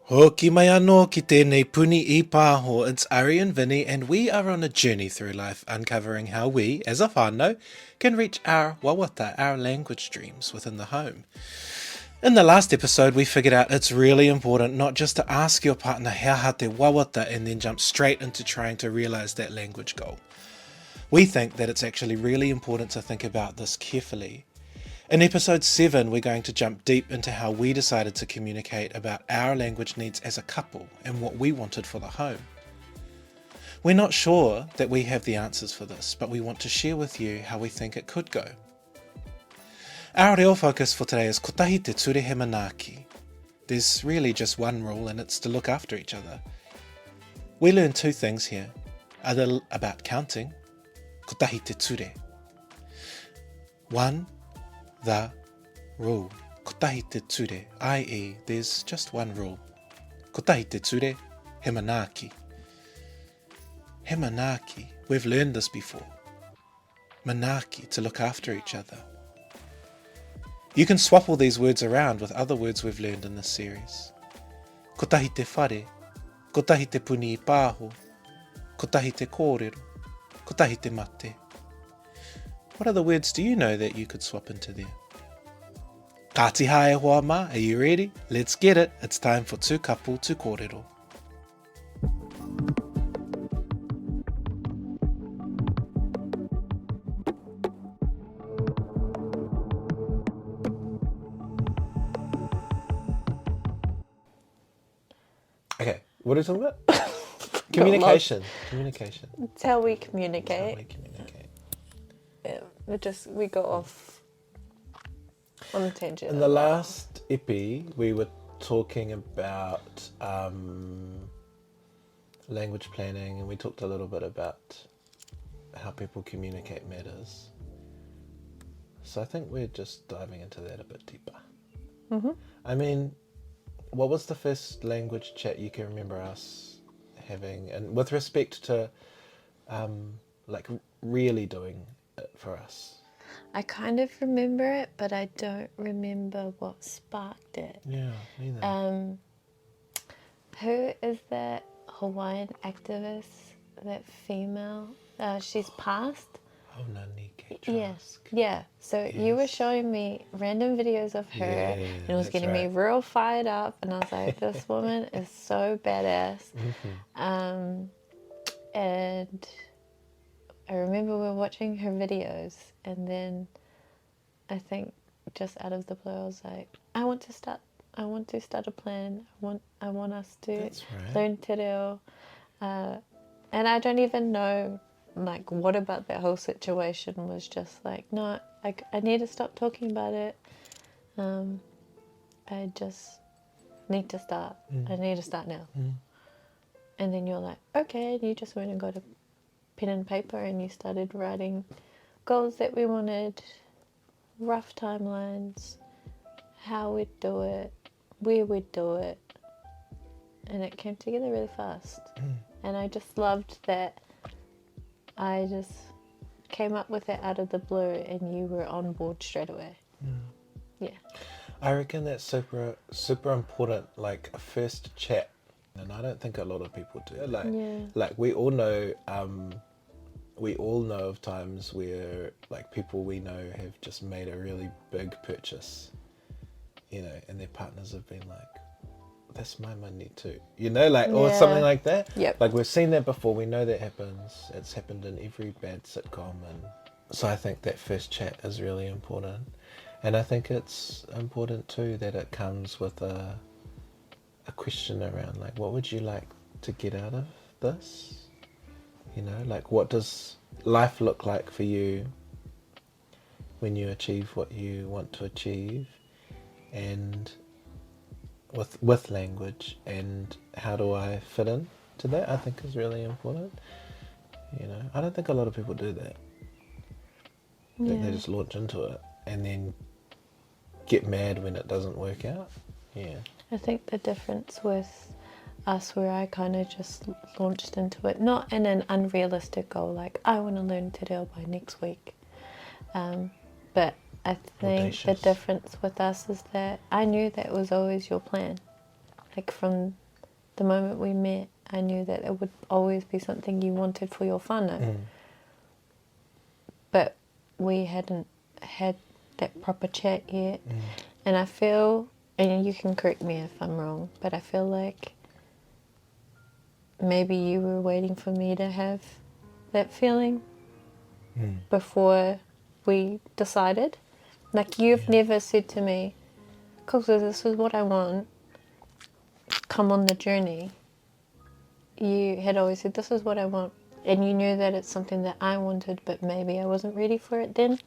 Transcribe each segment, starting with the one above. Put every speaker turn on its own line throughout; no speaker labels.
Hoki mai anō ki tēnei puni I pāho. It's Ari and Vinny, and we are on a journey through life, uncovering how we, as a whānau, can reach our wawata, our language dreams within the home. In the last episode, we figured out it's really important not just to ask your partner how te wawata and then jump straight into trying to realise that language goal. We think that it's actually really important to think about this carefully. In episode 7, we're going to jump deep into how we decided to communicate about our language needs as a couple and what we wanted for the home. We're not sure that we have the answers for this, but we want to share with you how we think it could go. Our reo focus for today is kotahi te ture he manaaki. There's really just one rule, and it's to look after each other. We learn two things here. A little about counting, kotahi te ture. One, the rule. Kotahi te ture, i.e. there's just one rule. Kotahi te ture, he manaaki. He manaaki, we've learned this before. Manaaki, to look after each other. You can swap all these words around with other words we've learned in this series. Kotahi te whare, kotahi te puni I pāho, kotahi te kōrero, kotahi te mate. What other words do you know that you could swap into there? Kātiha e hoa ma, are you ready? Let's get it. It's time for Tū Kapu Tū Kōrero. Okay, what are we talking about? Communication. Communication.
It's how we
That's
communicate.
how we communicate.
Yeah, we go off on a tangent.
In the last epi, we were talking about language planning, and we talked a little bit about how people communicate matters. So I think we're just diving into that a bit deeper.
Mm-hmm.
I mean, what was the first language chat you can remember us having, and with respect to like really doing it for us?
I kind of remember it, but I don't remember what sparked it.
Yeah, neither.
Who is that Hawaiian activist, that female? She's passed.
Oh, Nanike.
Yes. Yeah. So you were
Yes.
showing me random videos of her,
Yeah,
and it was
that's
getting me
right.
real fired up, and I was like, this woman is so badass.
Mhm.
And I remember we were watching her videos, and then I think just out of the blue, I was like, I want to start a plan. I want us to
That's right.
learn te reo. And I don't even know, like, what about that whole situation was just like, no, I need to stop talking about it. I just need to start. I need to start now. And then you're like, okay, and you just went and got a pen and paper and you started writing goals that we wanted, rough timelines, how we'd do it, where we'd do it, and it came together really fast. And I just loved that I just came up with it out of the blue and you were on board straight away. Yeah.
I reckon that's super, super important, like a first chat. And I don't think a lot of people do. Like we all know of times where like people we know have just made a really big purchase, you know, and their partners have been like, that's my money too, you know, like, or something like that.
Yep.
Like we've seen that before, we know that happens. It's happened in every bad sitcom, and so I think that first chat is really important. And I think it's important too that it comes with a question around like, what would you like to get out of this? You know, like what does life look like for you when you achieve what you want to achieve, and with language, and how do I fit in to that? I think is really important. You know, I don't think a lot of people do that. They just launch into it and then get mad when it doesn't work out. Yeah.
I think the difference with us, where I kind of just launched into it, not in an unrealistic goal, like I want to learn te reo by next week, but I think the difference with us is that I knew that was always your plan. Like from the moment we met, I knew that it would always be something you wanted for your whānau. But we hadn't had that proper chat yet. And I feel, and you can correct me if I'm wrong, but I feel like maybe you were waiting for me to have that feeling before we decided. Like you've never said to me, Kosa, this is what I want, come on the journey. You had always said, this is what I want. And you knew that it's something that I wanted, but maybe I wasn't ready for it then.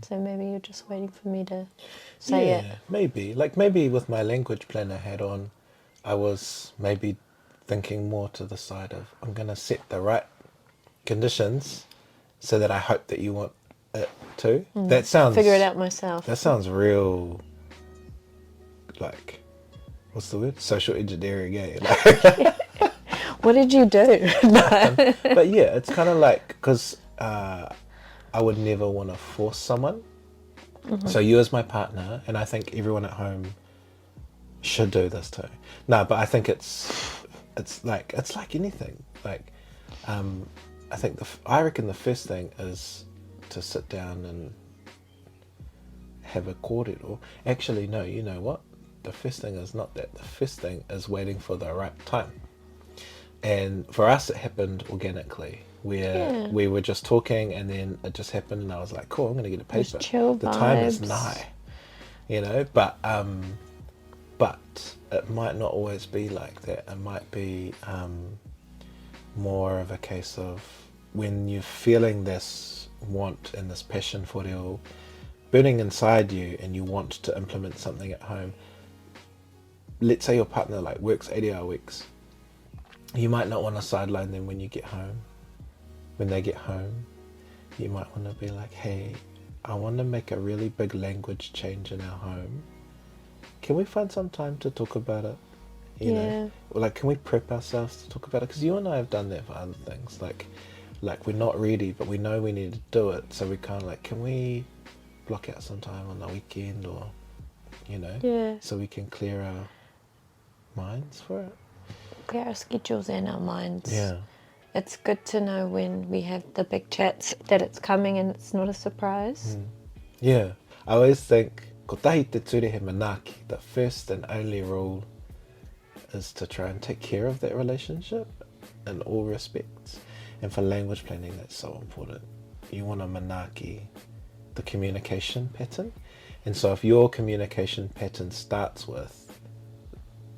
So maybe you're just waiting for me to say it.
Yeah, maybe. Like maybe with my language planner hat on, I was maybe thinking more to the side of, I'm going to set the right conditions so that I hope that you want it too. That sounds...
Figure it out myself.
That sounds real, like, what's the word? Social engineering, eh? Like,
What did you do?
but yeah, it's kind of like, because I would never want to force someone. So you as my partner, and I think everyone at home should do this too. No, but I think it's like anything. Like, I think I reckon the first thing is to sit down and have a kōrero. Actually, no, you know what? The first thing is not that. The first thing is waiting for the right time. And for us, it happened organically, where we were just talking, and then it just happened, and I was like, "Cool, I'm going to get a paper." The time is nigh, you know. But it might not always be like that. It might be more of a case of when you're feeling this want and this passion for reo burning inside you, and you want to implement something at home. Let's say your partner like works 80-hour weeks. You might not want to sideline them when you get home. When they get home, you might want to be like, hey, I want to make a really big language change in our home. Can we find some time to talk about it? You know, or like, can we prep ourselves to talk about it? Because you and I have done that for other things. Like we're not ready, but we know we need to do it. So we kind of like, can we block out some time on the weekend, or, you know, so we can clear our minds for it?
Clear our schedules and our minds.
Yeah.
It's good to know when we have the big chats that it's coming and it's not a surprise.
Yeah. I always think, ko tahi te ture he manaaki, the first and only rule is to try and take care of that relationship in all respects. And for language planning, that's so important. You want to manaaki the communication pattern. And so if your communication pattern starts with,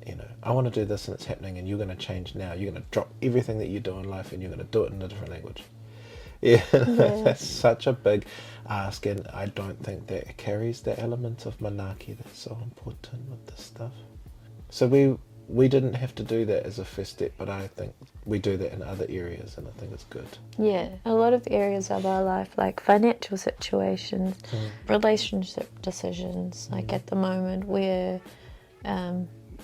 you know, I want to do this and it's happening, and you're going to change now. You're going to drop everything that you do in life and you're going to do it in a different language. That's such a big ask, and I don't think that carries the element of manaaki that's so important with this stuff. So we didn't have to do that as a first step, but I think we do that in other areas, and I think it's good.
Yeah, a lot of areas of our life, like financial situations, relationship decisions. Like at the moment, we're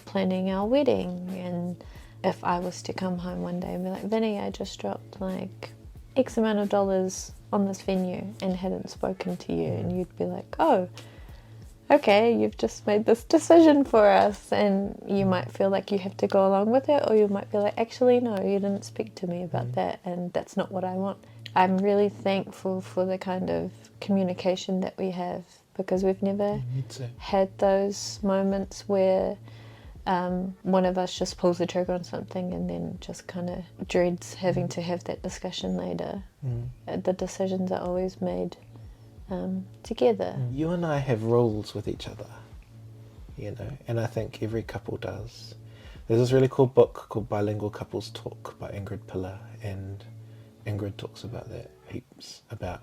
planning our wedding, and if I was to come home one day and be like, Vinny, I just dropped like X amount of dollars on this venue and hadn't spoken to you, and you'd be like, oh, okay, you've just made this decision for us, and you might feel like you have to go along with it, or you might be like, actually no, you didn't speak to me about that, and that's not what I want. I'm really thankful for the kind of communication that we have, because we've never had those moments where one of us just pulls the trigger on something and then just kind of dreads having to have that discussion later. The decisions are always made together.
You and I have rules with each other, you know, and I think every couple does. There's this really cool book called Bilingual Couples Talk by Ingrid Pillar, and Ingrid talks about that heaps, about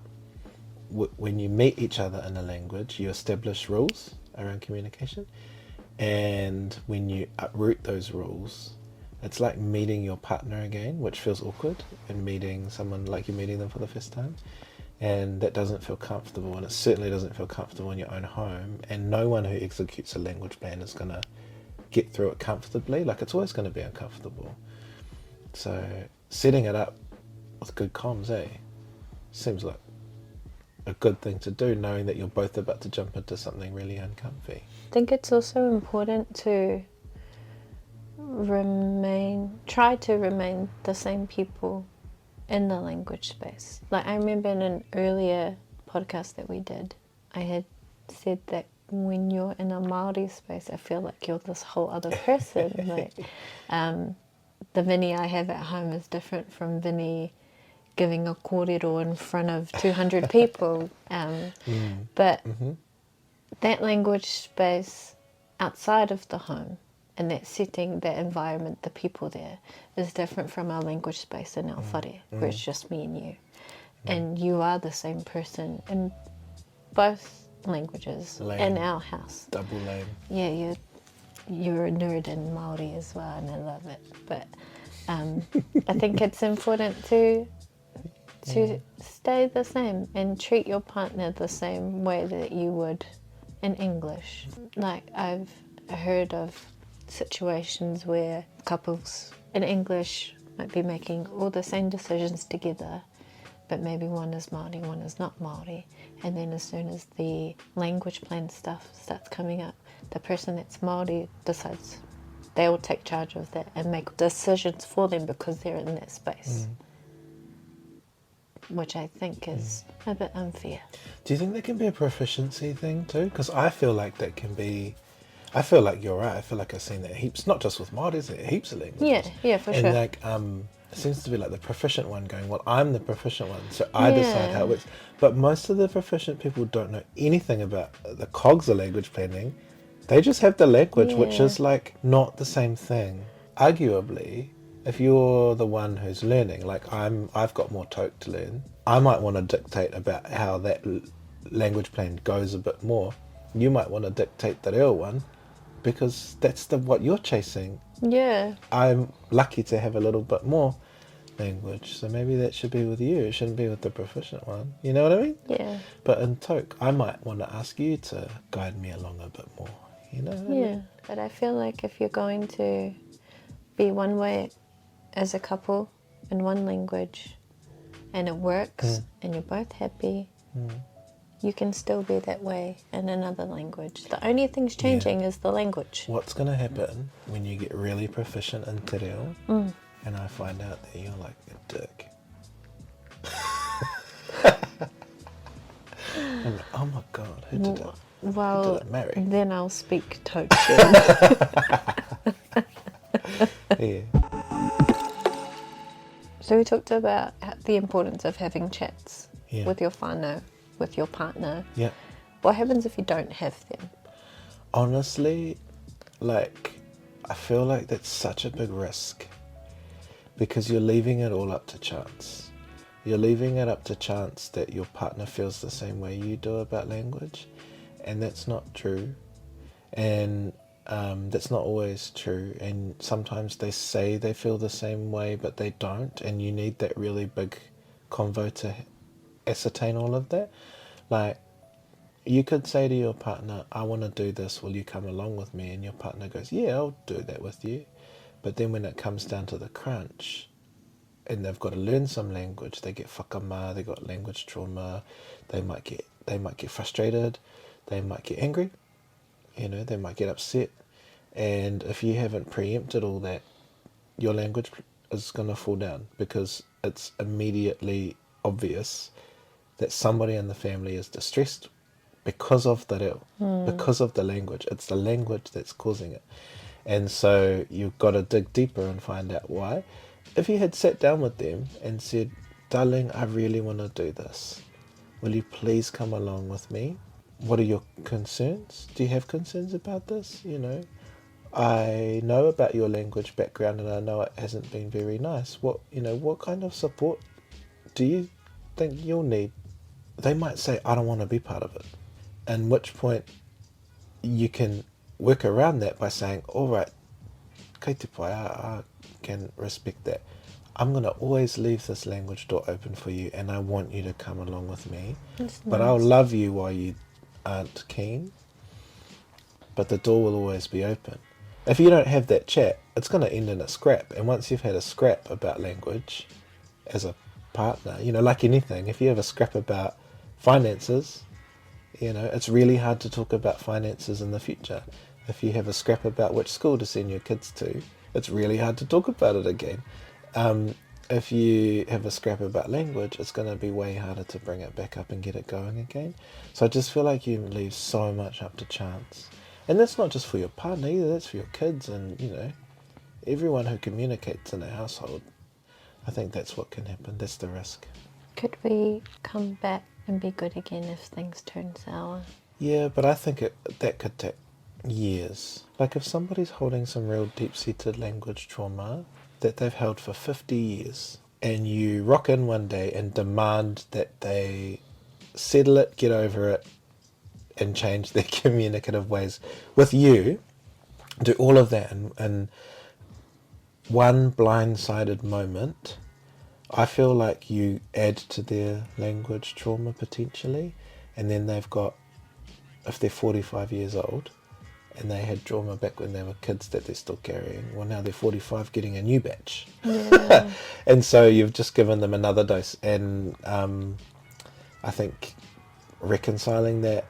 when you meet each other in a language, you establish rules around communication. And when you uproot those rules, it's like meeting your partner again, which feels awkward, and meeting someone like you're meeting them for the first time. And that doesn't feel comfortable, and it certainly doesn't feel comfortable in your own home. And no one who executes a language plan is going to get through it comfortably. Like, it's always going to be uncomfortable. So setting it up with good comms, seems like a good thing to do, knowing that you're both about to jump into something really uncomfy.
I think it's also important to try to remain the same people in the language space. Like, I remember in an earlier podcast that we did, I had said that when you're in a Māori space, I feel like you're this whole other person. Like, the Vinny I have at home is different from Vinny giving a kōrero in front of 200 people. But that language space outside of the home and that setting, that environment, the people there is different from our language space in our whare, where it's just me and you. And you are the same person in both languages in our house.
Double lane.
Yeah, you're a nerd in Māori as well, and I love it. But I think it's important to stay the same and treat your partner the same way that you would in English. Like, I've heard of situations where couples in English might be making all the same decisions together, but maybe one is Māori, one is not Māori, and then as soon as the language plan stuff starts coming up, the person that's Māori decides they will take charge of that and make decisions for them because they're in that space. Which I think is a bit unfair.
Do you think that can be a proficiency thing too? Because I feel like that can be... I feel like you're right. I feel like I've seen that heaps, not just with Māoris, heaps of languages.
Yeah, for sure.
And like, it seems to be like the proficient one going, well, I'm the proficient one, so I decide how it works. But most of the proficient people don't know anything about the cogs of language planning. They just have the language, which is like not the same thing. Arguably, if you're the one who's learning, like I've got more toke to learn, I might want to dictate about how that language plan goes a bit more. You might want to dictate the real one because that's what you're chasing.
Yeah.
I'm lucky to have a little bit more language, so maybe that should be with you. It shouldn't be with the proficient one. You know what I mean?
Yeah.
But in toke, I might want to ask you to guide me along a bit more. You know what I mean?
But I feel like if you're going to be one way as a couple in one language and it works and you're both happy, you can still be that way in another language. The only thing's changing is the language.
What's going to happen when you get really proficient in te reo and I find out that you're like a dick? I'm like, oh my God, who did that?
Well,
who did it marry?
Then I'll speak toke.
Yeah.
So we talked about the importance of having chats
Yeah.
with your whānau, with your partner.
Yeah.
What happens if you don't have them?
Honestly, like, I feel like that's such a big risk because you're leaving it all up to chance. You're leaving it up to chance that your partner feels the same way you do about language, and that's not true. And that's not always true, and sometimes they say they feel the same way but they don't, and you need that really big convo to ascertain all of that. Like, you could say to your partner, I want to do this, will you come along with me? And your partner goes, yeah, I'll do that with you. But then when it comes down to the crunch and they've got to learn some language, they get whakaaomarama, they got language trauma, they might get frustrated, they might get angry, you know, they might get upset. And if you haven't preempted all that, your language is going to fall down because it's immediately obvious that somebody in the family is distressed because of the reo, because of the language. It's the language that's causing it. And so you've got to dig deeper and find out why. If you had sat down with them and said, darling, I really want to do this. Will you please come along with me? What are your concerns? Do you have concerns about this? You know, I know about your language background and I know it hasn't been very nice. What kind of support do you think you'll need? They might say, I don't want to be part of it. At which point you can work around that by saying, all right, kei te pai, I can respect that. I'm going to always leave this language door open for you and I want you to come along with me. But I'll love you while you aren't keen. But the door will always be open. If you don't have that chat, it's going to end in a scrap. And once you've had a scrap about language as a partner, you know, like anything, if you have a scrap about finances, you know, it's really hard to talk about finances in the future. If you have a scrap about which school to send your kids to, it's really hard to talk about it again. If you have a scrap about language, it's going to be way harder to bring it back up and get it going again. So I just feel like you leave so much up to chance. And that's not just for your partner either, that's for your kids and, you know, everyone who communicates in a household. I think that's what can happen. That's the risk.
Could we come back and be good again if things turn sour?
Yeah, but I think that could take years. Like if somebody's holding some real deep-seated language trauma that they've held for 50 years and you rock in one day and demand that they settle it, get over it, and change their communicative ways with you, do all of that in one blindsided moment, I feel like you add to their language trauma potentially, and then they've got, if they're 45 years old and they had trauma back when they were kids that they're still carrying, well now they're 45 getting a new batch.
Yeah.
And so you've just given them another dose, and I think reconciling that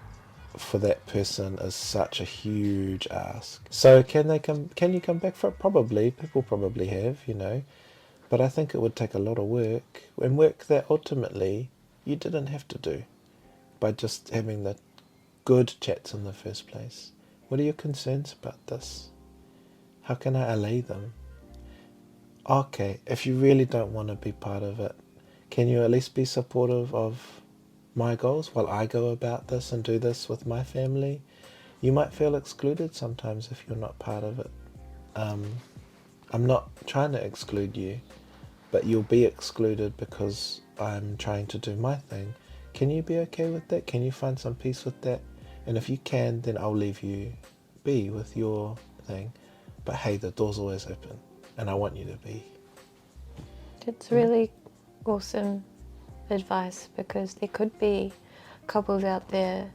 for that person is such a huge ask. So can you come back for it? Probably. People probably have, you know. But I think it would take a lot of work, and work that ultimately you didn't have to do by just having the good chats in the first place. What are your concerns about this? How can I allay them? Okay, if you really don't want to be part of it, can you at least be supportive of my goals while I go about this and do this with my family? You might feel excluded sometimes if you're not part of it. I'm not trying to exclude you, but you'll be excluded because I'm trying to do my thing. Can you be okay with that? Can you find some peace with that? And if you can, then I'll leave you be with your thing. But hey, the door's always open, and I want you to be.
It's really awesome advice, because there could be couples out there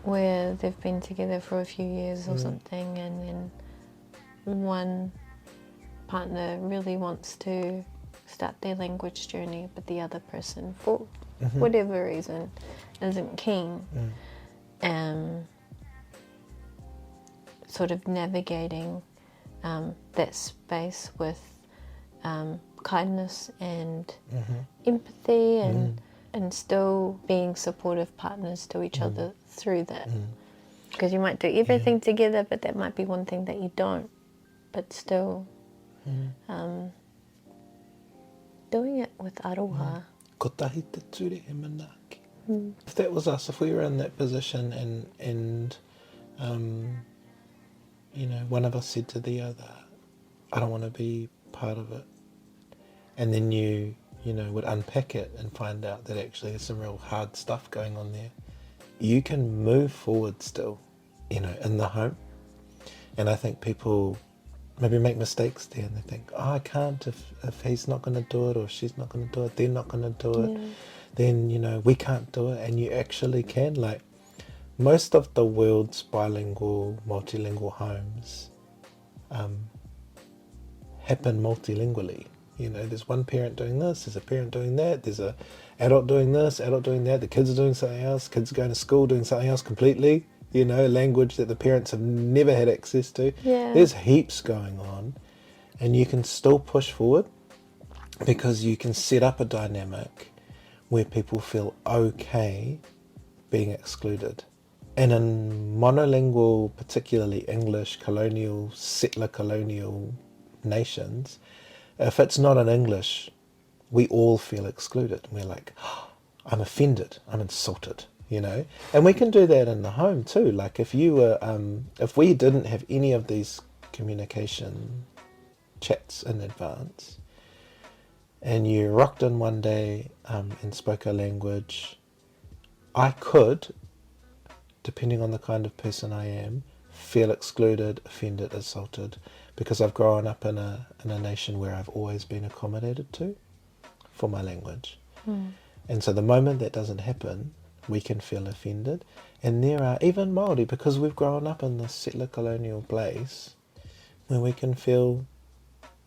where they've been together for a few years or something, and then one partner really wants to start their language journey, but the other person, for whatever reason, isn't keen. Sort of navigating that space with kindness and empathy, and still being supportive partners to each other through that. Because you might do everything together, but that might be one thing that you don't. But still doing it with aroha.
Kotahi te ture he manaaki. If that was us, if we were in that position and you know, one of us said to the other, I don't want to be part of it. And then you know, would unpack it and find out that actually there's some real hard stuff going on there. You can move forward still, you know, in the home. And I think people maybe make mistakes there and they think, oh, I can't if he's not going to do it, or she's not going to do it, they're not going to do it, then, you know, we can't do it. And you actually can. Like, most of the world's bilingual, multilingual homes happen multilingually. You know, there's one parent doing this, there's a parent doing that, there's a adult doing this, adult doing that, the kids are doing something else, kids are going to school doing something else completely, you know, language that the parents have never had access to.
Yeah.
There's heaps going on, and you can still push forward because you can set up a dynamic where people feel okay being excluded. And in monolingual, particularly English, colonial, settler colonial nations, if it's not in English, we all feel excluded. We're like, oh, I'm offended, I'm insulted, you know. And we can do that in the home too. Like if you were, if we didn't have any of these communication chats in advance, and you rocked in one day and spoke a language, I could, depending on the kind of person I am, feel excluded, offended, assaulted, because I've grown up in a nation where I've always been accommodated to for my language. And so the moment that doesn't happen, we can feel offended. And there are even Māori, because we've grown up in this settler colonial place, where we can feel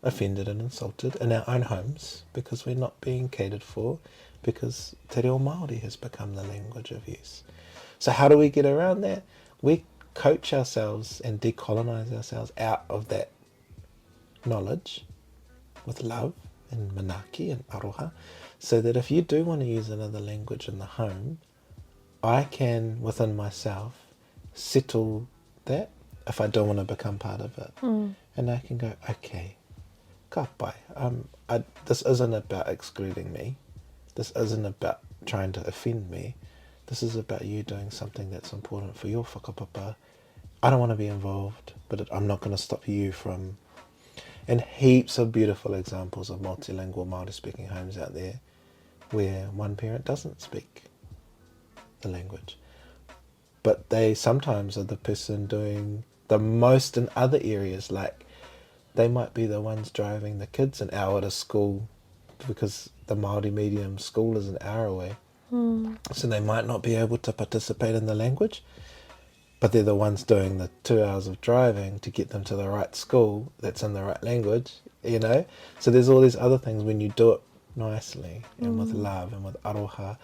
offended and insulted in our own homes because we're not being catered for, because te reo Māori has become the language of use. So how do we get around that? We coach ourselves and decolonize ourselves out of that knowledge with love and manaki and aroha, so that if you do want to use another language in the home, I can, within myself, settle that if I don't want to become part of it. And I can go, okay, ka pai. This isn't about excluding me. This isn't about trying to offend me. This is about you doing something that's important for your whakapapa. I don't want to be involved, but I'm not going to stop you from... And heaps of beautiful examples of multilingual Māori speaking homes out there where one parent doesn't speak the language, but they sometimes are the person doing the most in other areas. Like, they might be the ones driving the kids an hour to school because the Māori medium school is an hour away. So they might not be able to participate in the language, but they're the ones doing the 2 hours of driving to get them to the right school that's in the right language, you know? So there's all these other things when you do it nicely and with love and with aroha,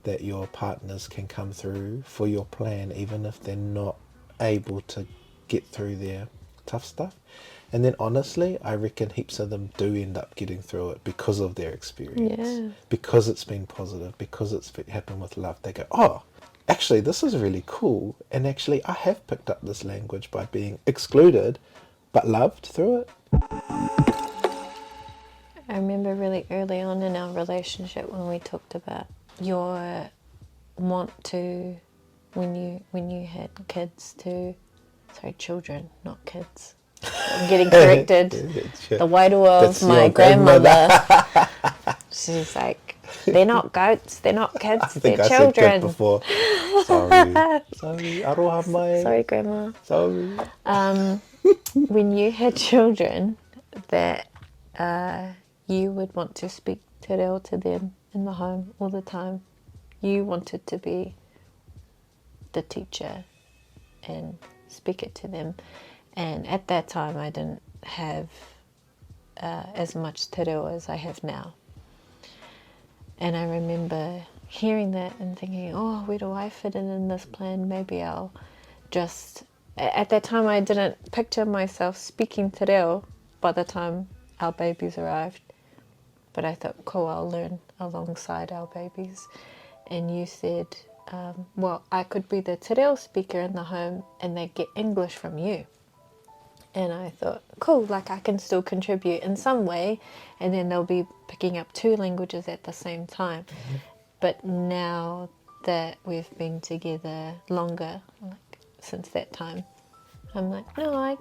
that your partners can come through for your plan, even if they're not able to get through their tough stuff. And then honestly, I reckon heaps of them do end up getting through it because of their experience, because it's been positive, because it's happened with love. They go, oh, actually, this is really cool. And actually, I have picked up this language by being excluded, but loved through it.
I remember really early on in our relationship when we talked about your want to, when you had kids to, sorry, children, not kids. I'm getting corrected. The wairua of my grandmother. She's like, they're not goats, they're not kids, they're children.
I said kid before. Sorry, aroha mai.
Sorry, Grandma.
Sorry.
When you had children, that you would want to speak te reo to them in the home all the time. You wanted to be the teacher and speak it to them. And at that time, I didn't have as much te reo as I have now. And I remember hearing that and thinking, oh, where do I fit in this plan? Maybe I'll just... At that time, I didn't picture myself speaking te reo by the time our babies arrived. But I thought, cool, I'll learn alongside our babies. And you said, well, I could be the te reo speaker in the home and they get English from you. And I thought, cool, like I can still contribute in some way, and then they'll be picking up 2 languages at the same time. But now that we've been together longer, like since that time, I'm like, no, I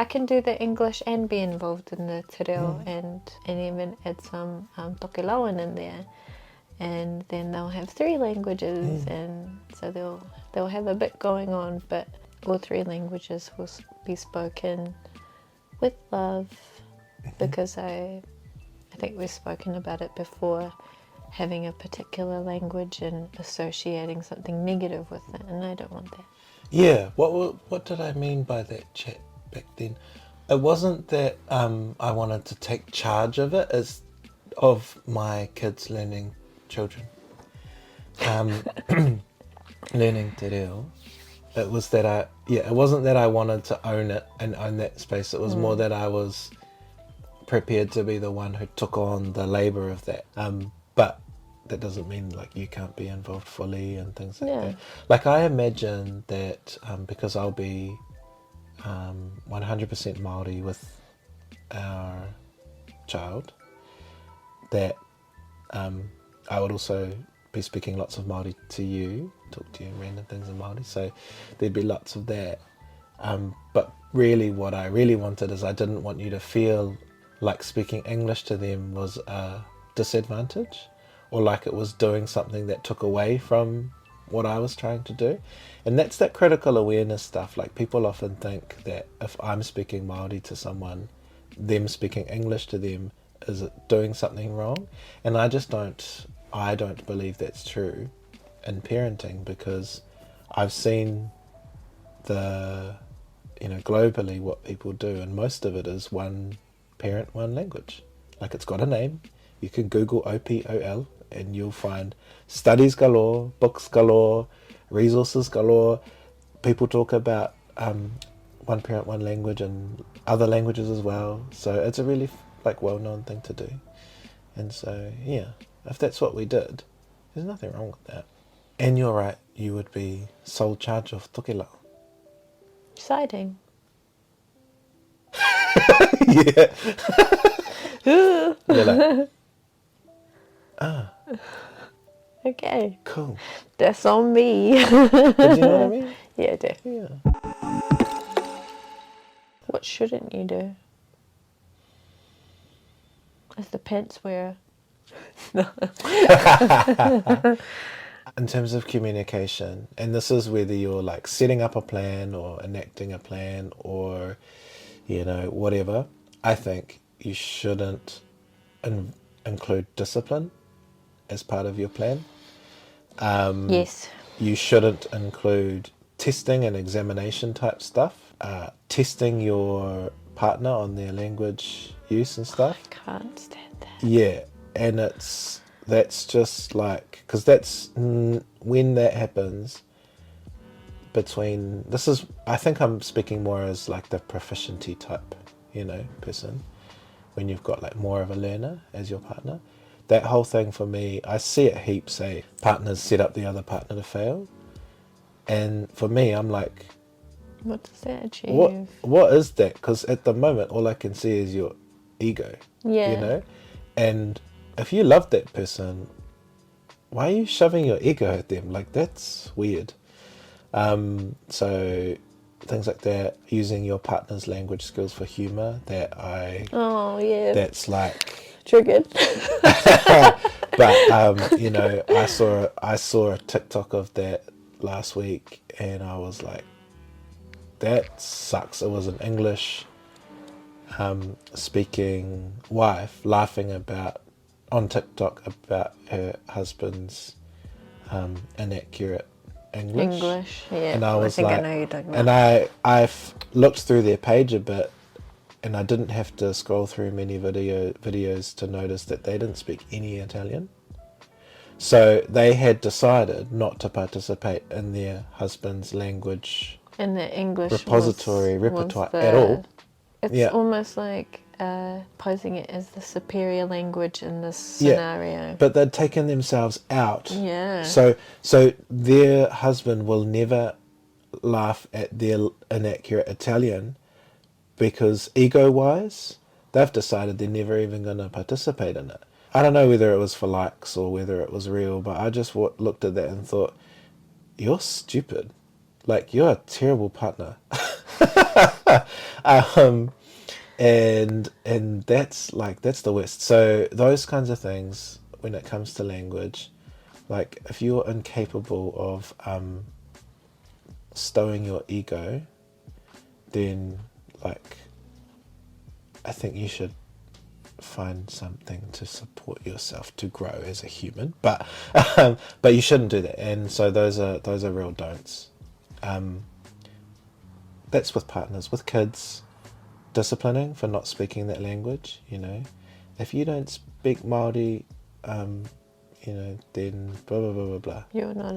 can do the English and be involved in the te reo and even add some tokelauan in there. And then they'll have 3 languages, and so they'll have a bit going on, but all 3 languages will be spoken with love, because I think we've spoken about it before, having a particular language and associating something negative with it, and I don't want that.
Yeah, what did I mean by that chat back then? It wasn't that I wanted to take charge of it, as of my kids learning children, learning te reo. It was that it wasn't that I wanted to own it and own that space. It was more that I was prepared to be the one who took on the labour of that. But that doesn't mean like you can't be involved fully and things like that. Like, I imagine that because I'll be 100% Māori with our child, that I would also be speaking lots of Māori to you, talk to you and random things in Māori, so there'd be lots of that. But really what I really wanted is I didn't want you to feel like speaking English to them was a disadvantage, or like it was doing something that took away from what I was trying to do. And that's that critical awareness stuff. Like, people often think that if I'm speaking Māori to someone, them speaking English to them is doing something wrong. And I don't believe that's true in parenting, because I've seen globally what people do, and most of it is one parent, one language. Like, it's got a name. You can Google OPOL and you'll find studies galore, books galore, resources galore. People talk about one parent, one language in other languages as well. So it's a really like well-known thing to do. And so, yeah, if that's what we did, there's nothing wrong with that. And you're right, you would be sole charge of tokela.
Exciting.
Yeah. You're like,
Okay.
cool.
That's on me.
But you know what I mean?
Yeah, I do.
Yeah.
What shouldn't you do? As the pants wearer.
In terms of communication, and this is whether you're like setting up a plan or enacting a plan or, you know, whatever, I think you shouldn't include discipline as part of your plan.
Yes.
You shouldn't include testing and examination type stuff. Testing your partner on their language use and stuff.
I can't stand that.
Yeah, and that's just like, because that's when that happens between, this is, I think I'm speaking more as like the proficiency type, you know, person, when you've got like more of a learner as your partner. That whole thing for me, I see it heaps, say partners set up the other partner to fail, and for me I'm like,
What does that achieve?
what is that? Because at the moment all I can see is your ego.
Yeah.
You know, and if you love that person, why are you shoving your ego at them? Like, that's weird. So things like that, using your partner's language skills for humor,
Oh, yeah.
that's like,
Triggered.
but you know, I saw a TikTok of that last week, and I was like, that sucks. It was an English speaking wife laughing about on TikTok about her husband's inaccurate English.
Yeah.
And I was
think
like,
I know you're talking about.
and I've looked through their page a bit, and I didn't have to scroll through many videos to notice that they didn't speak any Italian. So they had decided not to participate in their husband's language
And the English
repertoire
was
at all.
It's
Yeah.
almost like posing it as the superior language in this scenario.
But they'd taken themselves out.
Yeah.
So their husband will never laugh at their inaccurate Italian, because ego-wise, they've decided they're never even going to participate in it. I don't know whether it was for likes or whether it was real, but I just looked at that and thought, you're stupid. Like, you're a terrible partner. And that's the worst. So those kinds of things, when it comes to language, like if you're incapable of stowing your ego, then like I think you should find something to support yourself to grow as a human. But you shouldn't do that. And so those are real don'ts. That's with partners. With kids, disciplining for not speaking that language, you know. If you don't speak Māori, you know, then blah blah blah blah blah.
You're not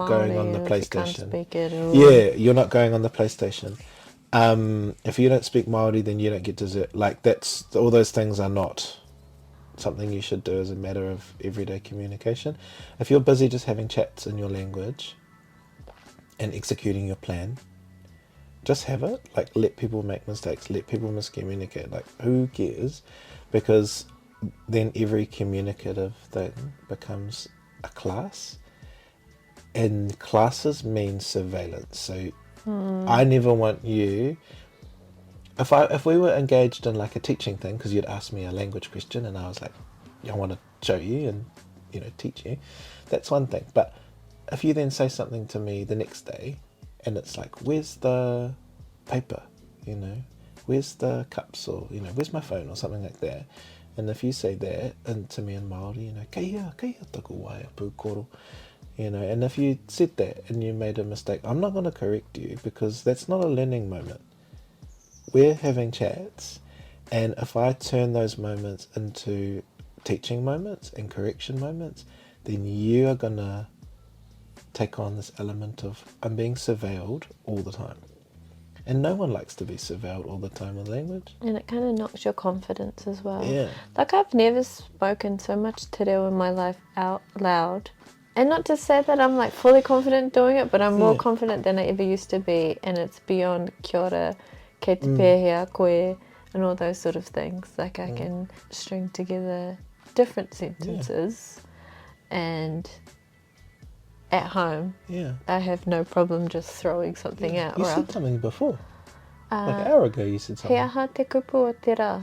going on the
Māori if you can't
PlayStation.
speak it, or...
Yeah, you're not going on the PlayStation. If you don't speak Māori, then you don't get dessert. Like, that's, all those things are not something you should do as a matter of everyday communication. If you're busy just having chats in your language and executing your plan, just have it. Like, let people make mistakes, let people miscommunicate. Like, who cares? Because then every communicative thing becomes a class, and classes mean surveillance. So I never want you, if we were engaged in like a teaching thing, because you'd ask me a language question and I was like, I want to show you and, you know, teach you, that's one thing. But if you then say something to me the next day and it's like, where's the paper, you know, where's the cups, or, you know, where's my phone, or something like that, and if you say that and to me in Māori, you know, kei taku wai ā-pū kōrero, you know, and if you said that and you made a mistake, I'm not going to correct you, because that's not a learning moment. We're having chats, and if I turn those moments into teaching moments and correction moments, then you are going to take on this element of, I'm being surveilled all the time. And no one likes to be surveilled all the time with language.
And it kind of knocks your confidence as well.
Yeah.
Like, I've never spoken so much te reo in my life out loud. And not to say that I'm like fully confident doing it, but I'm more confident than I ever used to be. And it's beyond kia ora, kei te pēhea, koe, and all those sort of things. Like, I can string together different sentences. And at home, I have no problem just throwing something out.
You said something before. Like an hour ago you said something.
He aha te kupu o te rā.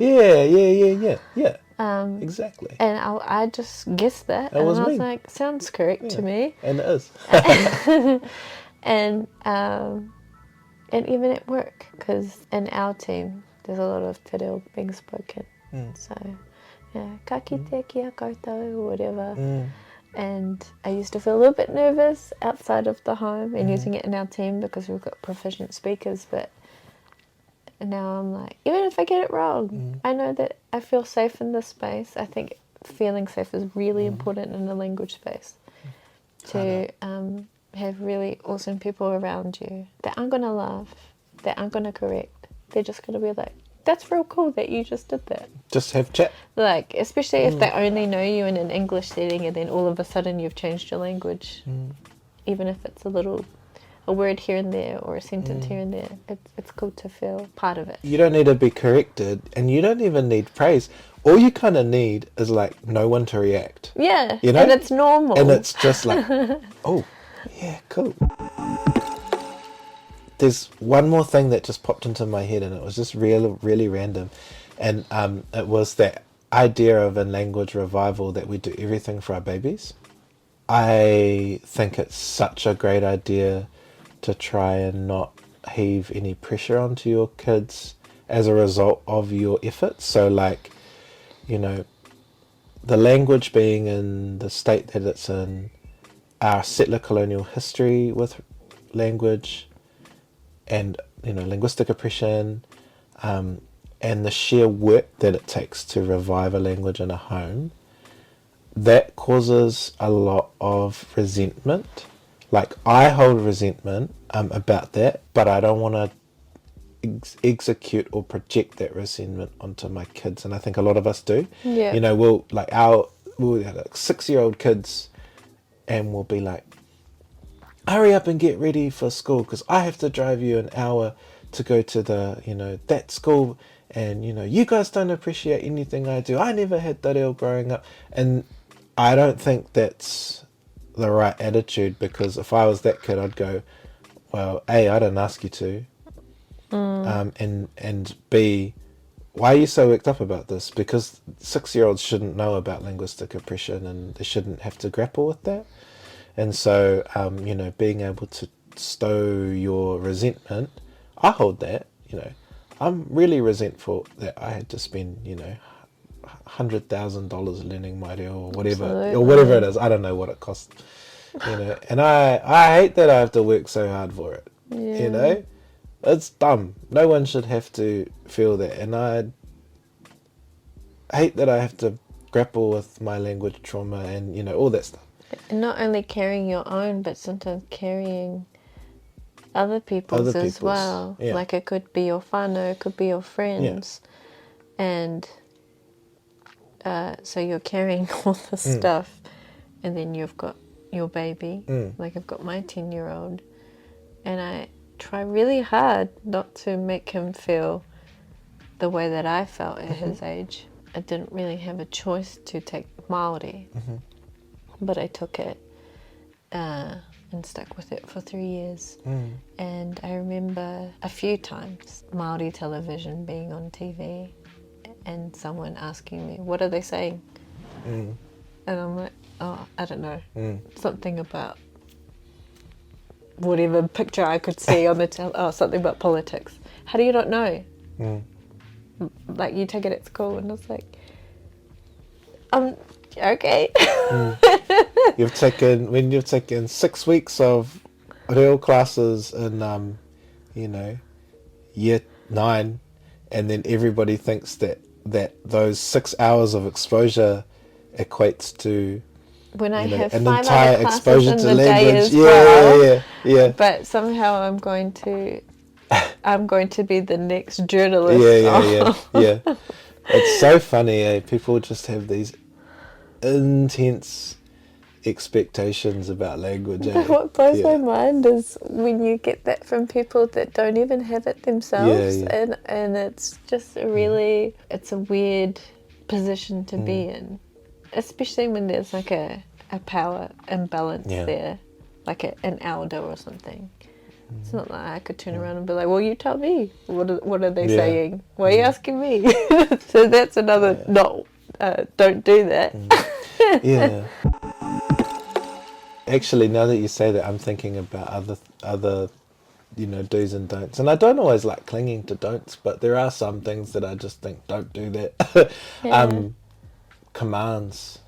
Yeah. Exactly.
And I just guessed that.
That
and
was
I was
me.
like, sounds correct to me.
And it is.
And even at work, because in our team, there's a lot of te reo being spoken. So, yeah, ka kite kia koutou or whatever. And I used to feel a little bit nervous outside of the home and using it in our team because we've got proficient speakers, but now I'm like, even if I get it wrong, I know that I feel safe in this space. I think feeling safe is really important in the language space. To have really awesome people around you that aren't going to laugh, that aren't going to correct. They're just going to be like, that's real cool that you just did that.
Just have chat.
Like, especially if they only know you in an English setting and then all of a sudden you've changed your language. Even if it's a word here and there or a sentence here and there, it's cool to feel part of it.
You don't need to be corrected and you don't even need praise. All you kind of need is like no one to react.
Yeah,
you know?
And it's normal.
And it's just like, oh, yeah, cool. There's one more thing that just popped into my head and it was just really random. And it was that idea of a language revival that we do everything for our babies. I think it's such a great idea to try and not heave any pressure onto your kids as a result of your efforts. So like, you know, the language being in the state that it's in, our settler colonial history with language, and you know, linguistic oppression, and the sheer work that it takes to revive a language in a home, that causes a lot of resentment. Like, I hold resentment about that, but I don't want to execute or project that resentment onto my kids, and I think a lot of us do.
Yeah.
You know, we'll have like 6-year-old kids, and we'll be like, hurry up and get ready for school because I have to drive you an hour to go to the, you know, that school, and you know, you guys don't appreciate anything I do. I never had te reo growing up. And I don't think that's the right attitude, because if I was that kid, I'd go, well, A, I didn't ask you to, and B, why are you so worked up about this? Because 6-year-olds shouldn't know about linguistic oppression and they shouldn't have to grapple with that. And so, you know, being able to stow your resentment, I hold that, you know. I'm really resentful that I had to spend, you know, $100,000 learning my reo or whatever.
Absolutely.
Or whatever it is. I don't know what it costs, you know. And I hate that I have to work so hard for it, you know. It's dumb. No one should have to feel that. And I hate that I have to grapple with my language trauma and, you know, all that stuff.
And not only carrying your own, but sometimes carrying other people's as well.
Yeah.
Like, it could be your whānau, it could be your friends. And so you're carrying all this stuff, and then you've got your baby. Like, I've got my 10-year-old, and I try really hard not to make him feel the way that I felt at his age. I didn't really have a choice to take Māori, but I took it and stuck with it for 3 years. And I remember a few times Māori television being on TV and someone asking me, what are they saying? And I'm like, oh, I don't know. Something about whatever picture I could see on the something about politics. How do you not know? Like, you take it at school, and it's like, okay.
You've taken 6 weeks of reo classes in, you know, year 9, and then everybody thinks that those 6 hours of exposure equates to,
when I have
an
5
entire
other classes
exposure
in
to
the
language.
day as well.
Yeah.
But somehow I'm going to I'm going to be the next journalist.
Yeah. It's so funny, eh? People just have these intense expectations about language.
But what blows my mind is when you get that from people that don't even have it themselves, and it's just really, it's a weird position to be in, especially when there's like a power imbalance there, like an elder or something. It's not like I could turn around and be like, well, you tell me, what are they saying? Why are you asking me? So that's another, don't do that.
Yeah. Actually, now that you say that, I'm thinking about other do's and don'ts. And I don't always like clinging to don'ts, but there are some things that I just think, don't do that. Commands.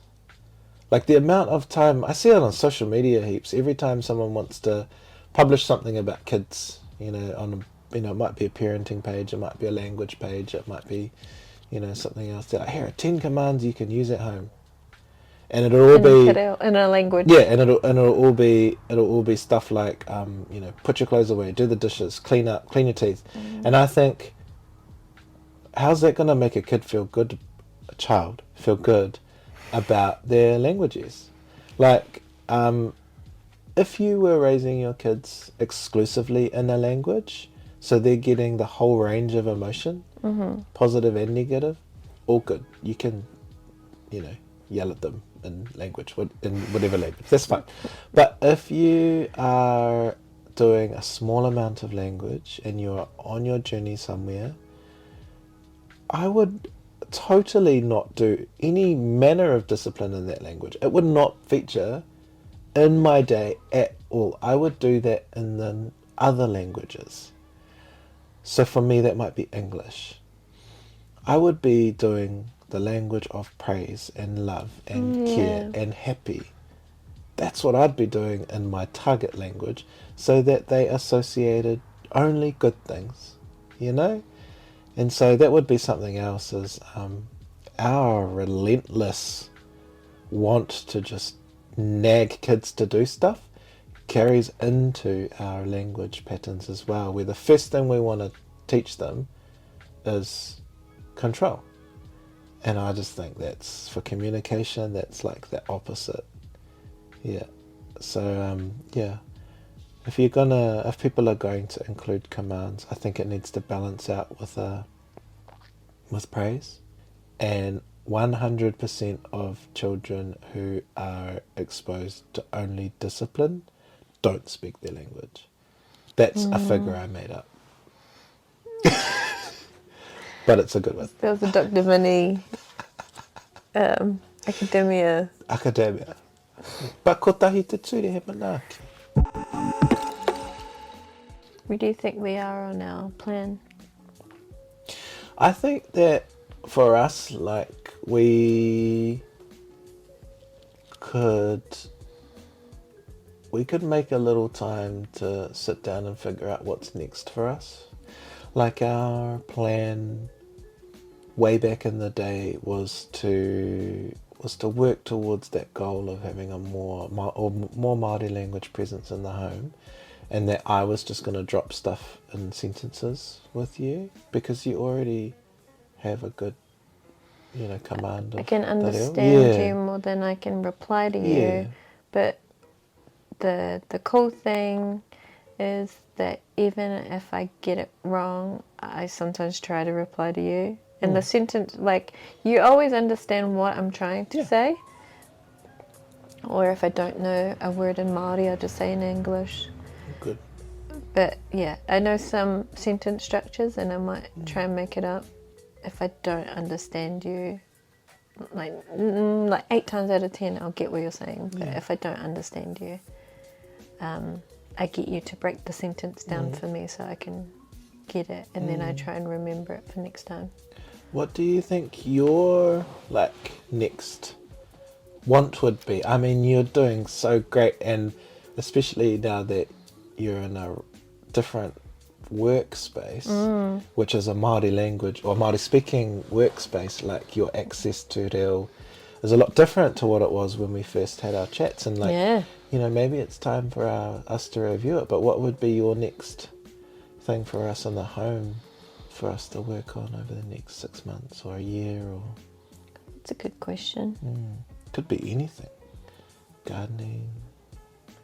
Like the amount of time, I see it on social media heaps. Every time someone wants to publish something about kids, on it might be a parenting page, it might be a language page, it might be, something else. They're like, here are 10 commands you can use at home. And it'll all be
in a language.
Yeah, and it'll all be stuff like put your clothes away, do the dishes, clean up, clean your teeth. And I think, how's that gonna make a child feel good about their languages? Like, if you were raising your kids exclusively in a language, so they're getting the whole range of emotion, positive and negative, all good. You can, yell at them in language, in whatever language, that's fine. But if you are doing a small amount of language and you're on your journey somewhere, I would totally not do any manner of discipline in that language. It would not feature in my day at all. I would do that in the other languages. So for me, that might be English. I would be doing the language of praise and love and care and happy. That's what I'd be doing in my target language, so that they associated only good things, And so that would be something else, is our relentless want to just nag kids to do stuff carries into our language patterns as well, where the first thing we want to teach them is control. And I just think that's, for communication, that's like the opposite. Yeah. So, if people are going to include commands, I think it needs to balance out with praise. And 100% of children who are exposed to only discipline don't speak their language. That's a figure I made up. But it's a good one.
There was a Dr. Mini Academia.
Pa kotahi te ture he manaaki.
Where do you think we are on our plan?
I think that for us, like, we could make a little time to sit down and figure out what's next for us. Like, our plan way back in the day was to work towards that goal of having a more Māori language presence in the home, and that I was just going to drop stuff in sentences with you, because you already have a good, command of.
I can understand you more than I can reply to you, but the cool thing is that even if I get it wrong, I sometimes try to reply to you. And the sentence, like, you always understand what I'm trying to say. Or if I don't know a word in Māori, I'll just say in English.
Good.
But yeah, I know some sentence structures, and I might try and make it up. If I don't understand you, like 8 times out of 10, I'll get what you're saying. But if I don't understand you, I get you to break the sentence down for me so I can get it, and then I try and remember it for next time.
What do you think your, next want would be? I mean, you're doing so great, and especially now that you're in a different workspace, which is a Māori language or Māori speaking workspace, like, your access to reo is a lot different to what it was when we first had our chats, and maybe it's time for us to review it. But what would be your next thing for us in the home for us to work on over the next 6 months or a year? Or
It's a good question.
could be anything. Gardening.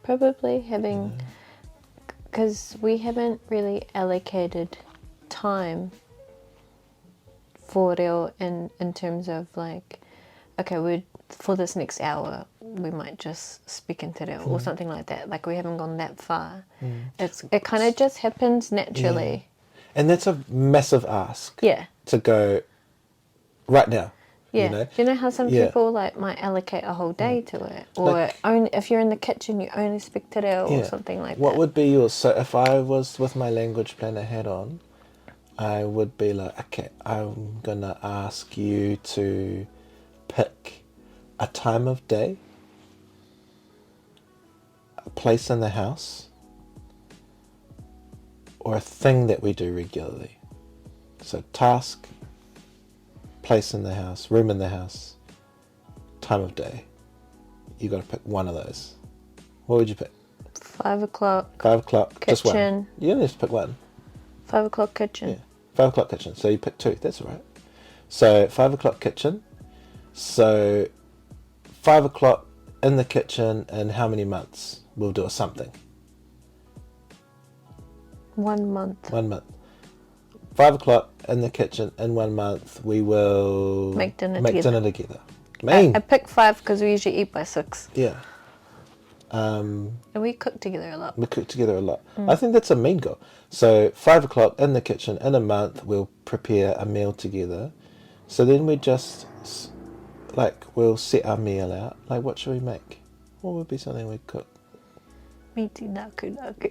Probably having, because we haven't really allocated time for reo in terms of like, okay, for this next hour we might just speak into reo or something like that. Like, we haven't gone that far. It kind of just happens naturally.
And that's a massive ask.
Yeah.
To go right now.
Yeah.
You know?
Do you know how some people like might allocate a whole day to it, or
Like,
only if you're in the kitchen you only speak te reo or something like
What
that.
would be yours? So if I was with my language planner hat on, I would be like, okay, I'm gonna ask you to pick a time of day, a place in the house, or a thing that we do regularly. So task, place in the house, room in the house, time of day. You got to pick one of those. What would you pick?
5 o'clock.
5 o'clock. Just one.
Kitchen.
You only have to pick one.
5 o'clock kitchen.
Yeah. 5 o'clock kitchen. So you pick two. That's all right. So 5 o'clock kitchen. So 5 o'clock in the kitchen in how many months? We'll do a something.
1 month.
1 month. 5 o'clock in the kitchen in 1 month. We will
Make dinner
together. Man.
I pick 5 because we usually eat by 6.
Yeah.
And we cook together a lot.
We cook together a lot. I think that's a mean goal. So 5 o'clock in the kitchen in a month, we'll prepare a meal together. So then we just, like, we'll set our meal out. Like, what should we make? What would be something we'd cook?
Miti naku naku.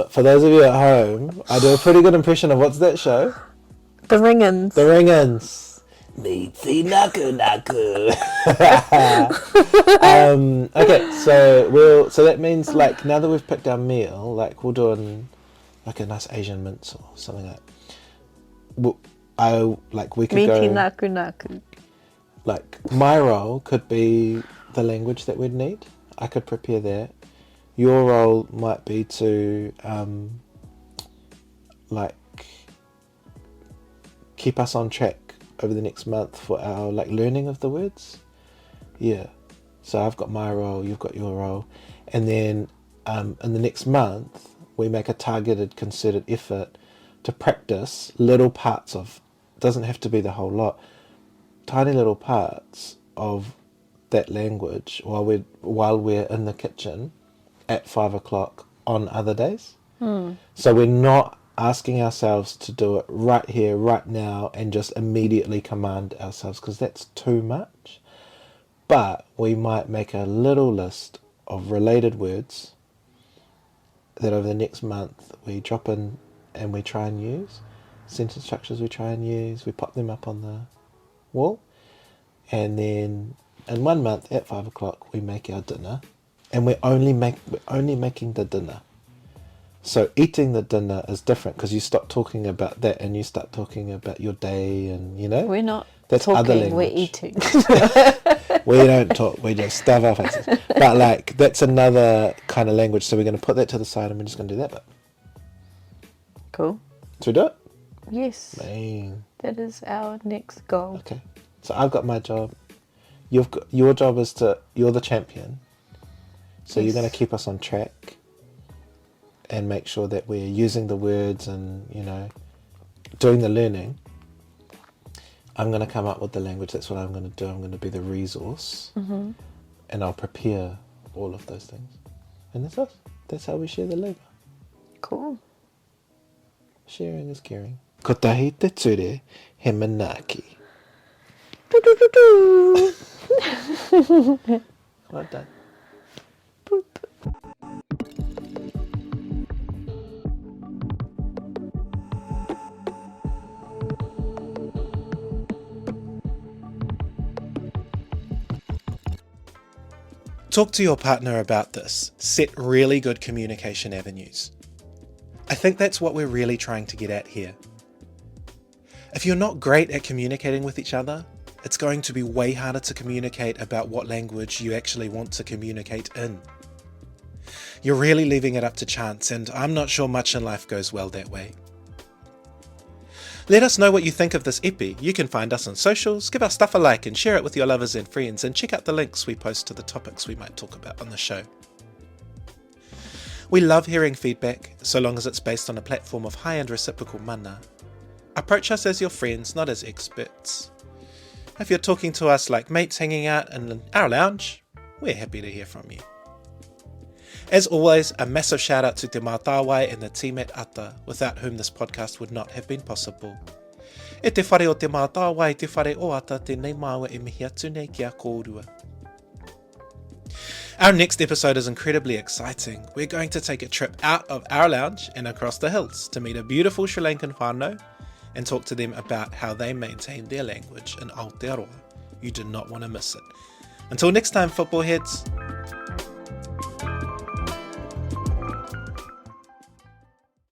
For those of you at home, I do a pretty good impression of what's that show?
The Ringins.
The Ringins. Miti naku naku. Okay, so that means, like, now that we've picked our meal, like, we'll do like a nice Asian mince or something like that. We could go.
Miti naku naku.
Like, my role could be the language that we'd need. I could prepare that. Your role might be to, keep us on track over the next month for our, like, learning of the words. Yeah. So I've got my role, you've got your role. And then in the next month, we make a targeted, concerted effort to practice little parts of, doesn't have to be the whole lot, tiny little parts of that language while we're in the kitchen at 5 o'clock on other days. So we're not asking ourselves to do it right here, right now, and just immediately command ourselves, because that's too much. But we might make a little list of related words that over the next month we drop in and we try and use. Sentence structures we try and use, we pop them up on the wall, and then in 1 month at 5 o'clock we make our dinner, and we're only making the dinner. So eating the dinner is different, because you stop talking about that and you start talking about your day, and
We're not
that's
talking,
other language.
we're eating.
We don't talk, we just stuff our faces. But, like, that's another kind of language, so we're going to put that to the side and we're just going to do that bit.
Cool.
Should we do it?
Yes.
Man.
That is our next goal.
Okay. So I've got my job. Your job is you're the champion. So you're going to keep us on track and make sure that we're using the words and, doing the learning. I'm going to come up with the language. That's what I'm going to do. I'm going to be the resource. And I'll prepare all of those things. And that's us. That's how we share the labour.
Cool.
Sharing is caring. Ko tahi te ture he manaaki. Well done.
Boop.
Talk to your partner about this. Set really good communication avenues. I think that's what we're really trying to get at here. If you're not great at communicating with each other, it's going to be way harder to communicate about what language you actually want to communicate in. You're really leaving it up to chance, and I'm not sure much in life goes well that way. Let us know what you think of this epi. You can find us on socials, give our stuff a like and share it with your lovers and friends, and check out the links we post to the topics we might talk about on the show. We love hearing feedback, so long as it's based on a platform of high and reciprocal mana. Approach us as your friends, not as experts. If you're talking to us like mates hanging out in our lounge, we're happy to hear from you. As always, a massive shout out to Te Matawai and the team at ata, without whom this podcast would not have been possible. E te whare o te Matawai, te whare o ata, tēnei māua e mihi atu nei kia kōrua. Our next episode is incredibly exciting. We're going to take a trip out of our lounge and across the hills to meet a beautiful Sri Lankan whānau and talk to them about how they maintain their language in Aotearoa. You do not want to miss it. Until next time, football heads.